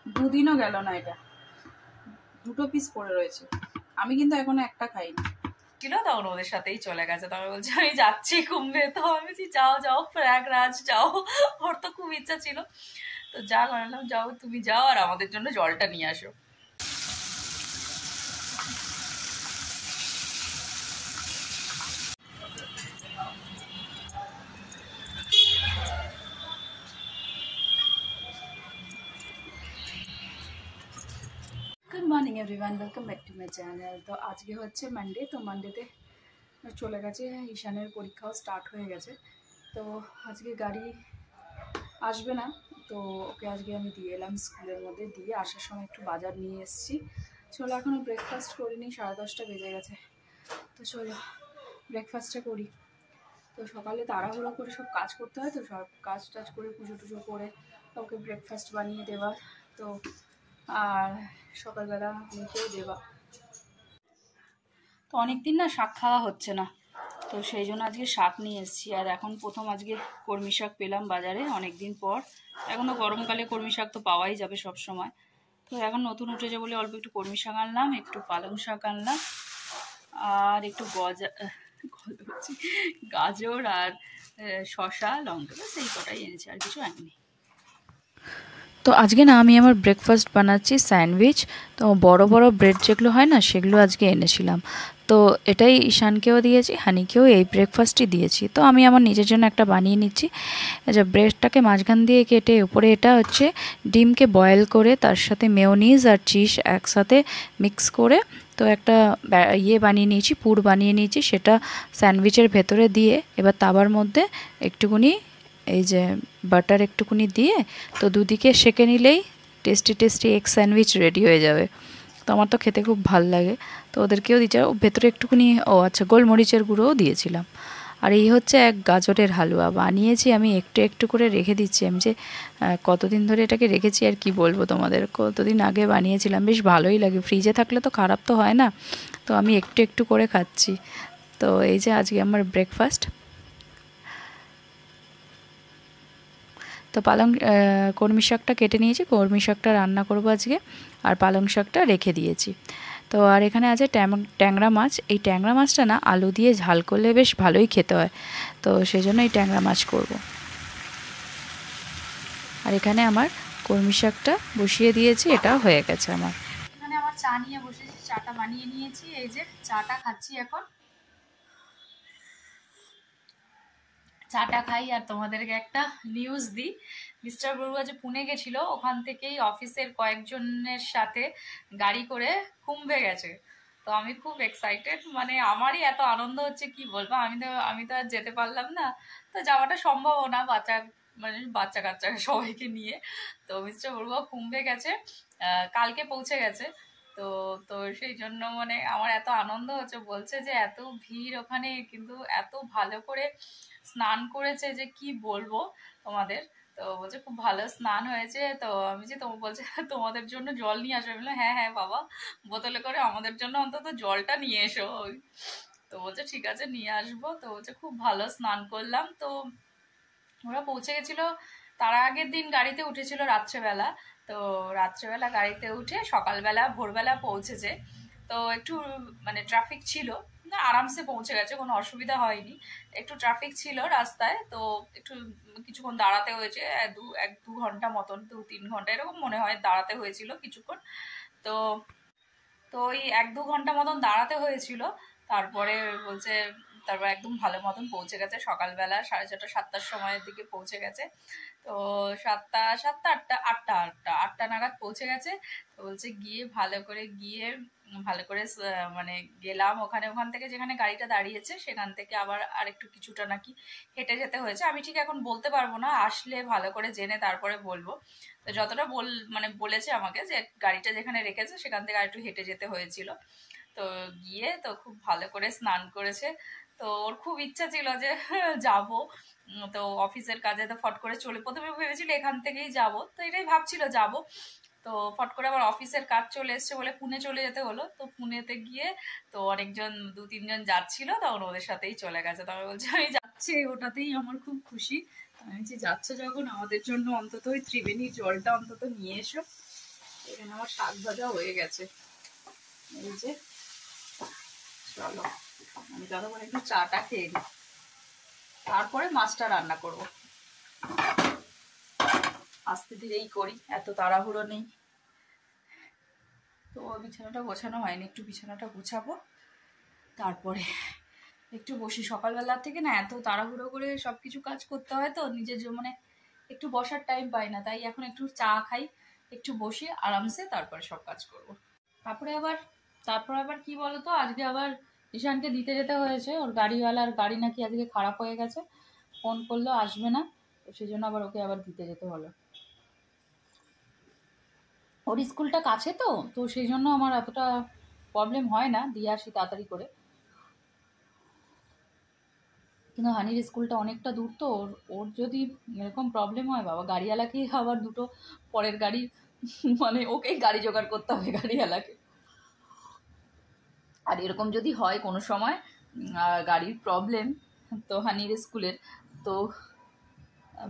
দুদিনও গেল না, এটা 2টো পিস পড়ে রয়েছে। আমি কিন্তু এখনো একটা খাইনি ছিল, তখন ওদের সাথেই চলে গেছে। তবে বলছে আমি যাচ্ছি কুম্ভে, তো আমি বলছি যাও যাও প্রয়াগরাজ যাও, ওর তো খুব ইচ্ছা ছিল। তো যা করলাম, যাও তুমি যাও আর আমাদের জন্য জলটা নিয়ে আসো। Good morning everyone, welcome back to my channel. তো আজকে হচ্ছে মানডে, তো মানডেতে চলে গেছে, ঈশানের পরীক্ষাও স্টার্ট হয়ে গেছে। তো আজকে গাড়ি আসবে না, তো ওকে আজকে আমি দিয়ে এলাম স্কুলের মধ্যে, দিয়ে আসার সময় একটু বাজার নিয়ে এসেছি। চলো এখনও ব্রেকফাস্ট করিনি, 10:30 বেজে গেছে। তো চলো ব্রেকফাস্টটা করি। তো সকালে তাড়াহুড়ো করে সব কাজ করতে হয়, তো সব কাজ টাজ করে পুজো টুজো করে ওকে ব্রেকফাস্ট বানিয়ে দেওয়া, তো আর সকালবেলা মুখেও দেওয়া। তো অনেকদিন না শাক খাওয়া হচ্ছে না, তো সেই জন্য আজকে শাক নিয়ে এসেছি। আর এখন প্রথম আজকে কলমি শাক পেলাম বাজারে অনেক দিন পর। এখনও গরমকালে কলমি শাক তো পাওয়াই যাবে সব সময়। তো এখন নতুন উঠেছে বলে অল্প একটু কলমি শাক আনলাম, একটু পালং শাক আনলাম, আর একটু গাজর আর শসা লঙ্কা, সেই কটাই এনেছি, আর কিছু আনিনি। তো আজকে না আমি আমার ব্রেকফাস্ট বানাচ্ছি স্যান্ডউইচ। তো বড় বড় ব্রেড যেগুলো হয় না, সেগুলো আজকে এনেছিলাম। তো এটাই ঈশানকেও দিয়েছি, হানিকেও এই ব্রেকফাস্টই দিয়েছি। তো আমি আমার নিজের জন্য একটা বানিয়ে নিচ্ছি। যে ব্রেডটাকে মাঝখান দিয়ে কেটে উপরে এটা হচ্ছে ডিমকে বয়েল করে তার সাথে মেয়োনিজ আর চিজ একসাথে মিক্স করে তো একটা বানিয়ে নিয়েছি, পুর বানিয়ে নিয়েছি। সেটা স্যান্ডউইচের ভেতরে দিয়ে এবার তাওয়ার মধ্যে একটুখানি এই যে বাটার একটুকুনি দিয়ে তো দুদিকে সেঁকে নিলেই tasty tasty egg sandwich ready হয়ে যাবে। তো আমার তো খেতে খুব ভাল লাগে, তো ওদেরকেও দিচ্ছে। ভেতরে একটুকুনি গোলমরিচের গুঁড়োও দিয়েছিলাম। আর এই হচ্ছে এক গাজরের হালুয়া বানিয়েছি আমি, একটু একটু করে রেখে দিচ্ছি। আমি যে কতদিন ধরে এটাকে রেখেছি আর কি বলবো তোমাদের, কতদিন আগে বানিয়েছিলাম, বেশ ভালোই লাগে। ফ্রিজে থাকলে তো খারাপ তো হয় না, তো আমি একটু একটু করে খাচ্ছি। তো এই যে আজকে আমার ব্রেকফাস্ট। তো কলমি শাকটা কেটে নিয়েছি, কলমি শাকটা রান্না করবো আজকে, আর পালং শাকটা রেখে দিয়েছি। তো আর এখানে আছে ট্যাংরা মাছ। এই ট্যাংরা মাছটা না আলু দিয়ে ঝাল করলে বেশ ভালোই খেতে হয়, তো সেই জন্য এই ট্যাংরা মাছ করব। আর এখানে আমার কলমি শাকটা বসিয়ে দিয়েছি, এটা হয়ে গেছে আমার। এখানে আমার চা নিয়ে বসেছি, চাটা বানিয়ে নিয়েছি, এই যে চাটা খাচ্ছি এখন। চাটা খাই আর তোমাদেরকে একটা নিউজ দিই। মিস্টার বড়ুয়া যে পুনে গেছিল, ওখান থেকেই অফিসের কয়েকজনের সাথে গাড়ি করে কুম্ভে গেছে। তো আমি খুব এক্সাইটেড, মানে আমারই এত আনন্দ হচ্ছে কি বলবো। আমি তো আর যেতে পারলাম না, তো যাওয়াটা সম্ভবও না বাচ্চা কাচ্চা সবাইকে নিয়ে। তো মিস্টার বড়ুয়া কুম্ভে গেছে, কালকে পৌঁছে গেছে। তো তো সেই জন্য মানে আমার এত আনন্দ হচ্ছে, বলছে যে এত ভিড় ওখানে, কিন্তু এত ভালো করে স্নান করেছে যে কি বলবো তোমাদের। তো বলছে খুব ভালো স্নান হয়েছে। তো আমি যে বলছে তোমাদের জন্য জল নিয়ে আসবে, বললাম হ্যাঁ হ্যাঁ বাবা, বোতলে করে আমাদের জন্য অন্তত জলটা নিয়ে এসো। তো বলছে ঠিক আছে নিয়ে আসবো। তো বলছে খুব ভালো স্নান করলাম। তো ওরা পৌঁছে গেছিল, তার আগের দিন গাড়িতে উঠেছিল রাত্রেবেলা। তো রাত্রেবেলা গাড়িতে উঠে সকালবেলা ভোরবেলা পৌঁছেছে। তো একটু মানে ট্রাফিক ছিল না, আরামসে পৌঁছে গেছে, কোনো অসুবিধা হয়নি। একটু ট্রাফিক ছিল রাস্তায়, তো একটু কিছুক্ষণ দাঁড়াতে হয়েছে, এক দু ঘন্টা মতন, 2-3 ঘন্টা এরকম মনে হয় দাঁড়াতে হয়েছিল কিছুক্ষণ। তো তো ওই 1-2 ঘন্টা মতন দাঁড়াতে হয়েছিল। তারপরে বলছে তারপর একদম ভালো মতন পৌঁছে গেছে, সকালবেলা 6:30-7টার সময়ের দিকে পৌঁছে গেছে। তো 7টা 8টা নাগাদ পৌঁছে গেছে। তো বলছে ভালো করে মানে গেলাম ওখান থেকে যেখানে গাড়িটা দাঁড়িয়েছে সেখান থেকে আবার আরেকটু কিছুটা নাকি হেঁটে যেতে হয়েছে। আমি ঠিক এখন বলতে পারবো না, আসলে ভালো করে জেনে তারপরে বলবো। তো যতটা মানে বলেছে আমাকে যে গাড়িটা যেখানে রেখেছে সেখান থেকে আরেকটু হেঁটে যেতে হয়েছিল। তো গিয়ে তো খুব ভালো করে স্নান করেছে। তো ওর খুব ইচ্ছা ছিল যে যাব। তো অফিসের কাজে তো ফট করে প্রথমে ভেবেছিল এখান থেকেই যাব, তো এটাই ভাবছিল যাব। তো ফট করে আবার অফিসের কাজ চলে এসছে বলে পুনে চলে যেতে হলো। তো পুনেতে গিয়ে তো অনেকজন 2-3 জন যাচ্ছিল, তখন ওদের সাথেই চলে গেছে। তবে বলছে আমি যাচ্ছি, ওটাতেই আমার খুব খুশি। আমি যে যাচ্ছে যখন আমাদের জন্য অন্তত ওই ত্রিবেণীর জলটা অন্তত নিয়ে এসো। এখানে আমার শাক ভাজা হয়ে গেছে, এই যে। চলো আমি যতক্ষণ একটু চাটা খেয়ে নিই, তারপরে মাছটা রান্না করব। আস্তে ধীরেই করি, এত তাড়াহুড়ো নেই। তো বিছানাটা গোছানো হয়নি, একটু বিছানাটা গুছাবো, তারপরে একটু বসি। সকালবেলা থেকে না এত তাড়াহুড়ো করে সবকিছু কাজ করতে হয়, তো নিজের মানে একটু বসার টাইম পাই না। তাই এখন একটু চা খাই, একটু বসি আরামসে, তারপরে সব কাজ করব। তারপর আবার কি বলতো, আজকে আবার ঈশানকে দিতে যেতে হয়েছে। ওর গাড়িওয়ালার গাড়ি নাকি আজকে খারাপ হয়ে গেছে, ফোন করলো আসবে না, তো সেই জন্য আবার ওকে আবার দিতে যেতে হলো। ওর স্কুলটা কাছে, তো তো সেই জন্য আমার এতটা প্রবলেম হয় না, দিয়ে আসি তাড়াতাড়ি করে। কিন্তু হানির স্কুলটা অনেকটা দূর, তো ওর যদি এরকম প্রবলেম হয়, বাবা গাড়িওয়ালাকেই আবার দুটো পরের গাড়ি মানে ওকেই গাড়ি জোগাড় করতে হবে গাড়িওয়ালাকে। আর এরকম যদি হয় কোনো সময় গাড়ির প্রবলেম, তো হানির স্কুলের, তো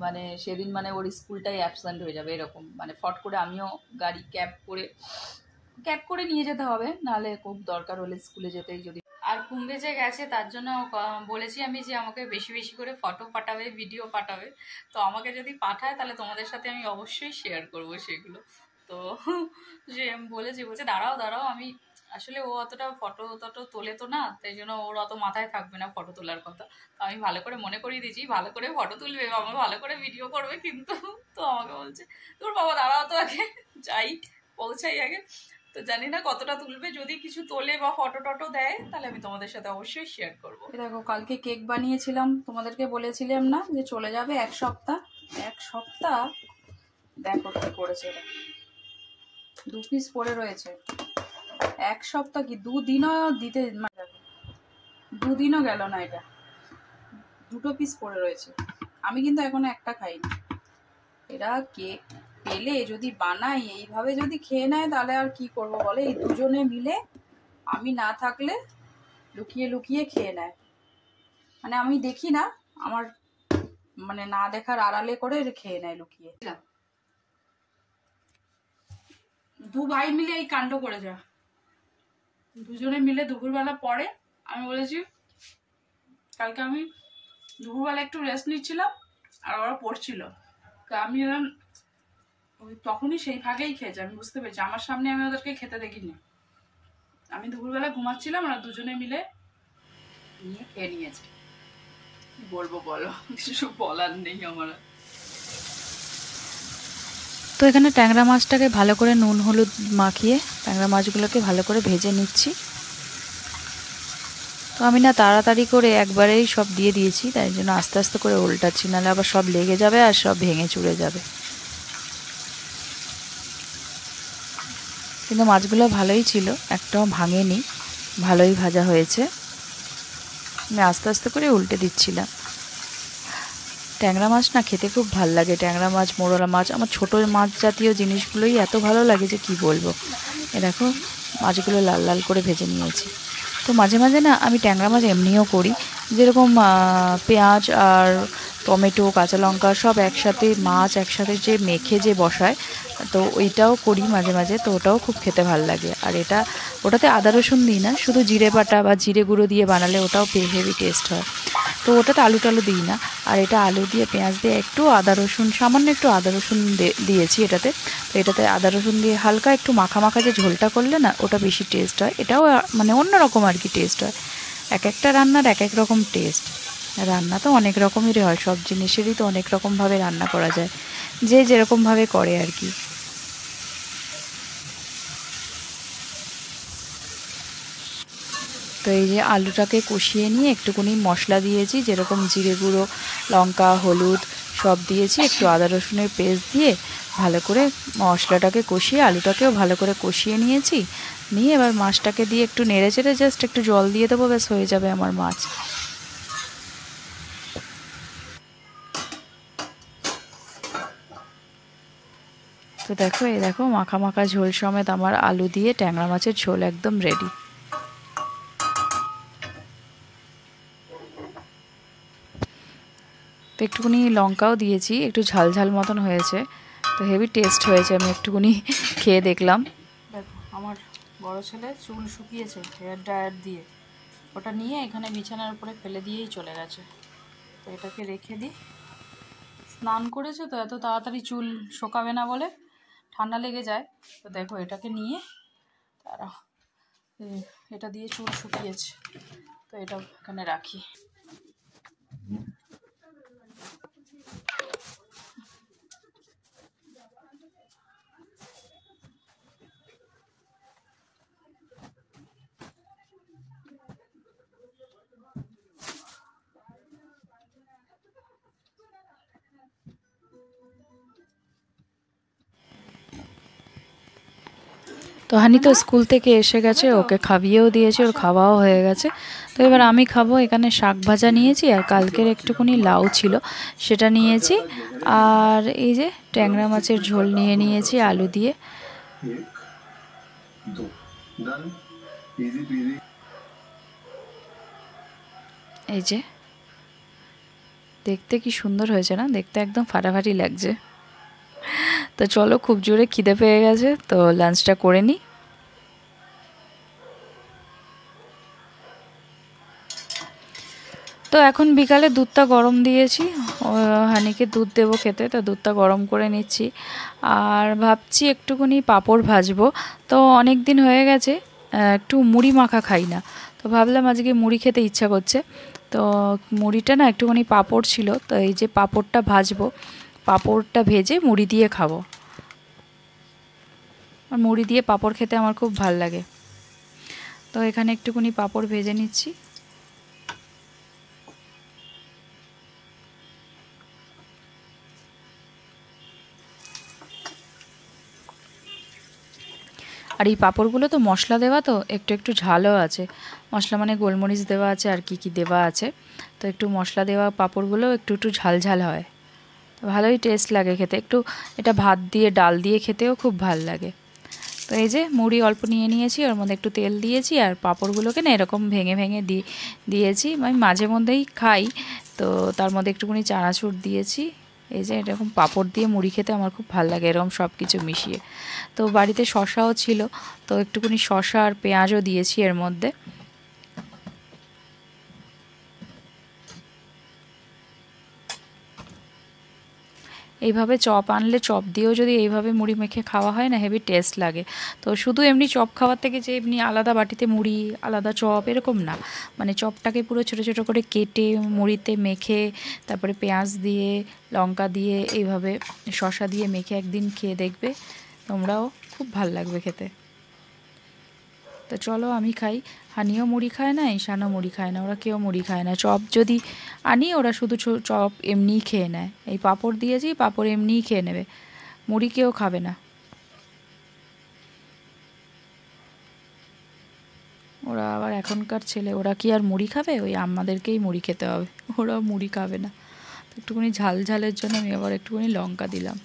মানে সেদিন মানে ওর স্কুলটাই অ্যাবসেন্ট হয়ে যাবে এরকম। মানে ফট করে আমিও গাড়ি ক্যাব করে নিয়ে যেতে হবে, নাহলে খুব দরকার হলে স্কুলে যেতেই যদি। আর কুম্ভে যে গেছে তার জন্য বলেছি আমি যে আমাকে বেশি বেশি করে ফটো পাঠাবে, ভিডিও পাঠাবে। তো আমাকে যদি পাঠায় তাহলে তোমাদের সাথে আমি অবশ্যই শেয়ার করব সেগুলো। তো যে বলছে দাঁড়াও দাঁড়াও, আমি আসলে ও অতটা ফটো টটো তোলে তো না, তাই জন্য ওর অত মাথায় থাকবে না ফটো তোলার কথা। তো আমি ভালো করে মনে করিয়ে দিয়েছি, ভালো করে ফটো তুলবে, আমার ভালো করে ভিডিও করবে কিন্তু। তো আমাকে বলছে তোর বাবা দাঁড়াও তো আগে যাই, পৌঁছাই আগে। তো জানি না কতটা তুলবে, যদি কিছু তোলে বা ফটো টটো দেয় তাহলে আমি তোমাদের সাথে অবশ্যই শেয়ার করবো। দেখো কালকে কেক বানিয়েছিলাম, তোমাদেরকে বলেছিলাম না যে চলে যাবে 1 সপ্তাহ। দেখো কি করেছে, এটা 2 পিস পড়ে রয়েছে। 1 সপ্তাহ কি 2 দিনও দিতে, 2 দিনও গেল না, এটা 2 পিস পড়ে রয়েছে। আমি কিন্তু এখনো একটা খাইনি। এরা কেক পেলে যদি বানাই, এইভাবে যদি খেয়ে নেয় তাহলে আর কি করব বলে। এই দুজনে মিলে আমি না থাকলে লুকিয়ে লুকিয়ে খেয়ে নেয়। মানে আমি দেখি না, আমার মানে না দেখার আড়ালে করে খেয়ে নেয় লুকিয়ে। 2 ভাই মিলে এই কাণ্ড করে যা, দুজনে মিলে দুপুরবেলা পরে। আমি বলেছি কালকে আমি দুপুরবেলা একটু রেস্ট নিচ্ছিলাম আর ওরা পড়ছিল, তো আমি তখনই সেই ভাগেই খেয়েছি। আমি বুঝতে পেরেছি, আমার সামনে আমি ওদেরকে খেতে দেখিনি। আমি দুপুরবেলা ঘুমাচ্ছিলাম, ওরা দুজনে মিলে নিয়ে খেয়ে নিয়েছে। কি বলবো বলো, কিছু বলার নেই আমার। তো এখানে ট্যাংরা মাছটাকে ভালো করে নুন হলুদ মাখিয়ে ট্যাংরা মাছগুলোকে ভালো করে ভেজে নিচ্ছি। তো আমি না তাড়াতাড়ি করে একবারেই সব দিয়ে দিয়েছি, তাই জন্য আস্তে আস্তে করে উল্টাচ্ছি, নাহলে আবার সব লেগে যাবে আর সব ভেঙে চুরে যাবে। কিন্তু মাছগুলো ভালোই ছিল, একটাও ভাঙেনি, ভালোই ভাজা হয়েছে। আমি আস্তে আস্তে করে উল্টে দিচ্ছিলাম। ট্যাংরা মাছ না খেতে খুব ভালো লাগে, ট্যাংরা মাছ, মোরলা মাছ, আমার ছোটো মাছ জাতীয় জিনিসগুলোই এত ভালো লাগে যে কি বলবো। এ দেখো মাছগুলো লাল লাল করে ভেজে নিয়েছি। তো মাঝে মাঝে না আমি ট্যাংরা মাছ এমনিও করি, যেরকম পেঁয়াজ আর টমেটো কাঁচা লঙ্কা সব একসাথে, মাছ একসাথে যে মেখে যে বসায়, তো ওইটাও করি মাঝে মাঝে। তো ওটাও খুব খেতে ভালো লাগে। আর ওটাতে আদা রসুন দিই না, শুধু জিরে বাটা বা জিরে গুঁড়ো দিয়ে বানালে ওটাও হেভি টেস্ট হয়। তো ওটাতে আলু টালু দিই না। আর এটা আলু দিয়ে পেঁয়াজ দিয়ে একটু আদা রসুন, সামান্য একটু আদা রসুন দিয়েছি এটাতে। তো এটাতে আদা রসুন দিয়ে হালকা একটু মাখা মাখা যে ঝোলটা করলে না, ওটা বেশি টেস্ট হয়। এটাও মানে অন্যরকম আর কি টেস্ট হয়। এক একটা রান্নার এক এক রকম টেস্ট। রান্না তো অনেক রকমেরই হয়, সব জিনিসেরই তো অনেক রকমভাবে রান্না করা যায়, যে যেরকমভাবে করে আর কি। তো এই যে আলুটাকে কষিয়ে নিয়ে একটুখানি মশলা দিয়েছি, যেরকম জিরে গুঁড়ো, লঙ্কা, হলুদ সব দিয়েছি, একটু আদা রসুনের পেস্ট দিয়ে ভালো করে মশলাটাকে কষিয়ে আলুটাকেও ভালো করে কষিয়ে নিয়েছি। নিয়ে এবার মাছটাকে দিয়ে একটু নেড়ে চেড়ে জাস্ট একটু জল দিয়ে দেবো, ব্যাস হয়ে যাবে আমার মাছ। তো দেখো, এই দেখো মাখা মাখা ঝোল সমেত আমার আলু দিয়ে ট্যাংরা মাছের ঝোল একদম রেডি। তো একটুখানি লঙ্কাও দিয়েছি, একটু ঝাল ঝাল মতন হয়েছে। তো হেভি টেস্ট হয়েছে, আমি একটুখানি খেয়ে দেখলাম। দেখো আমার বড় ছেলে চুল শুকিয়েছে হেয়ার ড্রায়ার দিয়ে, ওটা নিয়ে এখানে বিছানার উপরে ফেলে দিয়েই চলে গেছে। তো এটাকে রেখে দিই, স্নান করেছে তো এত তাড়াতাড়ি চুল শোকাবে না বলে, ঠান্ডা লেগে যায়। তো দেখো এটাকে নিয়ে তারা এটা দিয়ে চুল শুকিয়েছে, তো এটা এখানে রাখি। তো হানি তো স্কুল থেকে এসে গেছে, ওকে খাইয়েও দিয়েছে, ওর খাওয়াও হয়ে গেছে। তো এবার আমি খাবো। এখানে শাক ভাজা নিয়েছি আর কালকের একটুখানি লাউ ছিল সেটা নিয়েছি, আর এই যে ট্যাংরা মাছের ঝোল নিয়ে নিয়েছি আলু দিয়ে। এই যে দেখতে কি সুন্দর হয়েছে না, দেখতে একদম ফাটাফাটি লাগছে। তো চলো, খুব জোরে খিদে পেয়ে গেছে, তো লাঞ্চটা করে নিই। তো এখন বিকালে দুধটা গরম দিয়েছি, হানিকে দুধ দেবো খেতে, তো দুধটা গরম করে নিচ্ছি। আর ভাবছি একটুখানি পাঁপড় ভাজবো। তো অনেক দিন হয়ে গেছে একটু মুড়ি মাখা খাই না, তো ভাবলাম আজকে মুড়ি খেতে ইচ্ছা করছে। তো মুড়িটা না একটুখানি পাঁপড় ছিল, তো এই যে পাঁপড়টা ভাজবো, পাঁপড়টা ভেজে মুড়ি দিয়ে খাবো। আর মুড়ি দিয়ে পাঁপড় খেতে আমার খুব ভাল লাগে। তো এখানে একটুখানি পাঁপড় ভেজে নিচ্ছি। আর এই পাঁপড়গুলো তো মশলা দেওয়া, তো একটু একটু ঝালও আছে। মশলা মানে গোলমরিচ দেওয়া আছে আর কি দেওয়া আছে, তো একটু মশলা দেওয়া পাঁপড়গুলো একটু একটু ঝাল ঝাল হয়, তো ভালোই টেস্ট লাগে খেতে। একটু এটা ভাত দিয়ে ডাল দিয়ে খেতেও খুব ভাল লাগে। তো এই যে মুড়ি অল্প নিয়ে নিয়েছি, ওর মধ্যে একটু তেল দিয়েছি, আর পাঁপড়গুলোকে না এরকম ভেঙে ভেঙে দিয়েছি। আমি মাঝে মধ্যেই খাই, তো তার মধ্যে একটুখানি চানাচুর দিয়েছি। এই যে এরকম পাঁপড় দিয়ে মুড়ি খেতে আমার খুব ভালো লাগে, এরকম সব কিছু মিশিয়ে। তো বাড়িতে শসাও ছিল, তো একটুখানি শসা আর পেঁয়াজও দিয়েছি এর মধ্যে। এইভাবে চপ আনলে, চপ দিয়েও যদি এইভাবে মুড়ি মেখে খাওয়া হয় না, হেভি টেস্ট লাগে। তো শুধু এমনি চপ খাওয়ার থেকে যে এমনি আলাদা বাটিতে মুড়ি আলাদা চপ এরকম না, মানে চপটাকে পুরো ছোটো ছোটো করে কেটে মুড়িতে মেখে, তারপরে পেঁয়াজ দিয়ে লঙ্কা দিয়ে এইভাবে শসা দিয়ে মেখে একদিন খেয়ে দেখবে তোমরাও, খুব ভাল লাগবে খেতে। তো চলো আমি খাই। হানিও মুড়ি খায় না, ঈশানও মুড়ি খায় না, ওরা কেউ মুড়ি খায় না। চপ যদি আনি ওরা শুধু চপ এমনিই খেয়ে নেয়। এই পাঁপড় দিয়েছি, পাঁপড় এমনিই খেয়ে নেবে, মুড়ি কেউ খাবে না। ওরা আবার এখনকার ছেলে, ওরা কি আর মুড়ি খাবে, ওই আমাদেরকেই মুড়ি খেতে হবে, ওরা মুড়ি খাবে না। তো একটুখানি ঝাল ঝালের জন্য আমি আবার একটুখানি লঙ্কা দিলাম।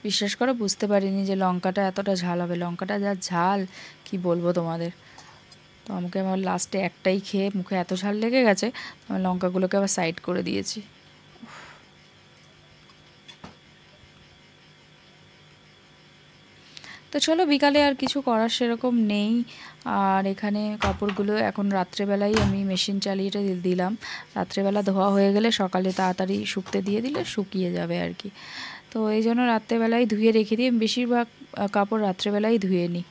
বিশ্বাস করো, বুঝতে পারিনি যে লঙ্কাটা এতটা ঝাল হবে। লঙ্কাটা যা ঝাল কি বলবো তোমাদের। তো আমাকে আমার লাস্টে একটাই খেয়ে মুখে এত ঝাল লেগে গেছে, আমি লঙ্কাগুলোকে আবার সাইড করে দিয়েছি। তো চলো, বিকালে আর কিছু করার সেরকম নেই। আর এখানে কাপড়গুলো এখন রাত্রেবেলাই আমি মেশিন চালিয়ে দিলাম, রাত্রেবেলা ধোয়া হয়ে গেলে সকালে তাড়াতাড়ি শুকতে দিয়ে দিলে শুকিয়ে যাবে আর কি। তো এই জন্য রাত্রেবেলায় ধুয়ে রেখে দিই, বেশিরভাগ কাপড় রাত্রেবেলাই ধুয়ে নিই।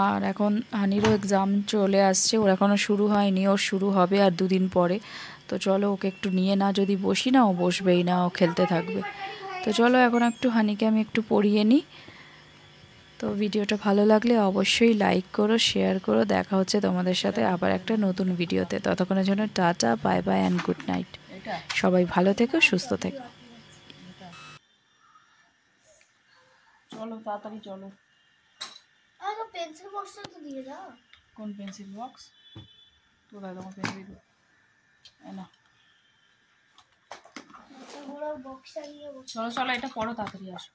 আর এখন হানিরও এক্সাম চলে আসছে, ওর এখনও শুরু হয়নি, ওর শুরু হবে আর দুদিন পরে। তো চলো, ওকে একটু নিয়ে না যদি বসি না, ও বসবেই না, ও খেলতে থাকবে। তো চলো এখন একটু হানিকে আমি একটু পড়িয়ে নিই। তো ভিডিওটা ভালো লাগলে অবশ্যই লাইক করো, শেয়ার করো। দেখা হচ্ছে তোমাদের সাথে আবার একটা নতুন ভিডিওতে। ততক্ষণের জন্য tata, bye bye and good night. সবাই ভালো থেকো, সুস্থ থেকো। চলো তাড়াতাড়ি চলো। পেন্সিল বক্সটা তো দিয়ে দাও। কোন পেন্সিল বক্স? কোথায় তোমার পেন্সিল? না বক্সটা নিয়ে চলো চলো, এটা পড়ো, তাড়াতাড়ি আসো।